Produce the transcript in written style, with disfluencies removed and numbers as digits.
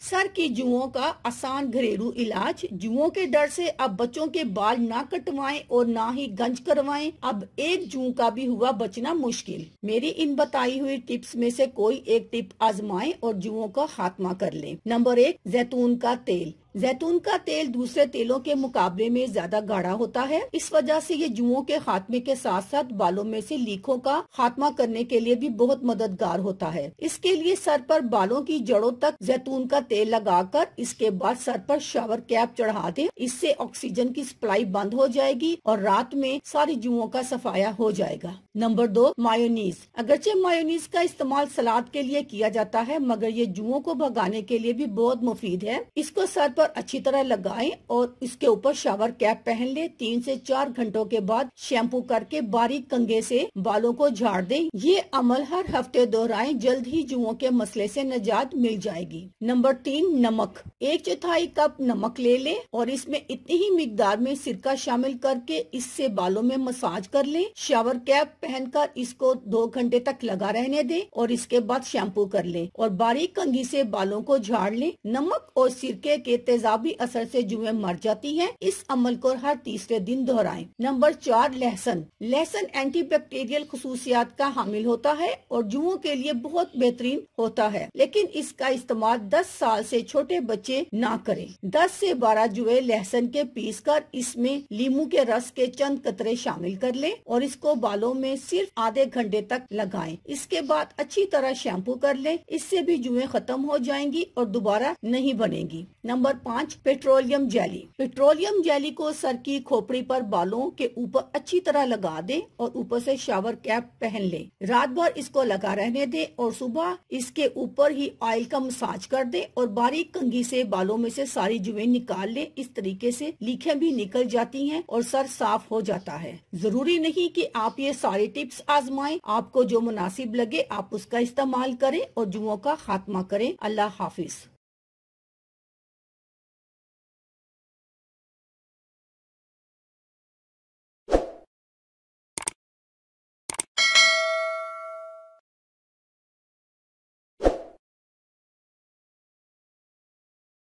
Sir की जुओं का आसान घरेलू इलाज। जुओं के डर से अब बच्चों के बाल ना कटवाएं और ना ही गंज करवाएं। अब एक जू का भी हुआ बचना मुश्किल। मेरी इन बताई हुई टिप्स में से कोई एक टिप आजमाएं और जुओं का खात्मा कर लें। नंबर 1, जैतून का तेल। जैतून का तेल दूसरे तेलों के मुकाबले में ज्यादा गाढ़ा होता है। इस वजह से ये जुओं के खात्मे के साथ साथ बालों में से लीकों का खात्मा करने के लिए भी बहुत मददगार होता है। इसके लिए सर पर बालों की जड़ों तक जैतून का तेल लगाकर इसके बाद सर पर शावर कैप चढ़ा दें। इससे ऑक्सीजन की सप्लाई बंद हो जाएगी और रात में सारी जुओं का सफाया हो जाएगा। Number 2, mayonnaise. अगरचे मायोनीज का इस्तेमाल सलाद के लिए किया जाता है, मगर ये जुओं को भगाने के लिए भी बहुत मुफीद है। इसको सर पर अच्छी तरह लगाएं और इसके ऊपर शावर कैप पहन ले। 3 से 4 घंटों के बाद शैम्पू करके बारीक कंघे से बालों को झाड़ दें। ये अमल हर हफ्ते दोहराएं, जल्द ही जुओं के मसले से निजात मिल जाएगी। नंबर 3, नमक। 1/4 कप नमक ले लें और इसमें इतनी ही मिकदार में सिरका शामिल करके इससे बालों में मसाज कर लें। शावर कैप पहनकर इसको 2 घंटे तक लगा रहने दें और इसके बाद शैम्पू कर लें और बारीक कंघी से बालों को झाड़ लें। नमक और सिरके के तेजाबी असर से जुएं मर जाती हैं। इस अमल को हर तीसरे दिन दोहराएं। नंबर 4, लहसुन। लहसुन एंटीबैक्टीरियल खुसूसियात का हामिल होता है और जुओं के लिए बहुत बेहतरीन होता है, लेकिन इसका इस्तेमाल 10 साल से छोटे बच्चे ना करें। 10 से 12 जुए लहसुन के पीस कर इसमें लीमू के रस के चंद कतरे शामिल कर लें और इसको बालों में सिर्फ आधे घंटे तक लगाएं। इसके बाद अच्छी तरह शैम्पू कर लें। इससे भी जुएं खत्म हो जाएंगी और दोबारा नहीं बनेगी। Number 5, petroleum jelly. Petroleum jelly को सर की खोपड़ी पर बालों के ऊपर अच्छी तरह लगा दें और ऊपर से शावर कैप पहन लें। रात भर इसको लगा रहने दें और सुबह इसके ऊपर ही ऑयल का मसाज कर दें और बारीक कंघी से बालों में से सारी जुएं निकाल लें। इस तरीके से लीखें भी निकल जाती हैं और सर साफ हो जाता है। जरूरी नहीं कि आप ये सारी टिप्स आजमाएं। आपको जो मुनासिब लगे आप उसका इस्तेमाल करें और जुओं का खात्मा करें। अल्लाह हाफिज।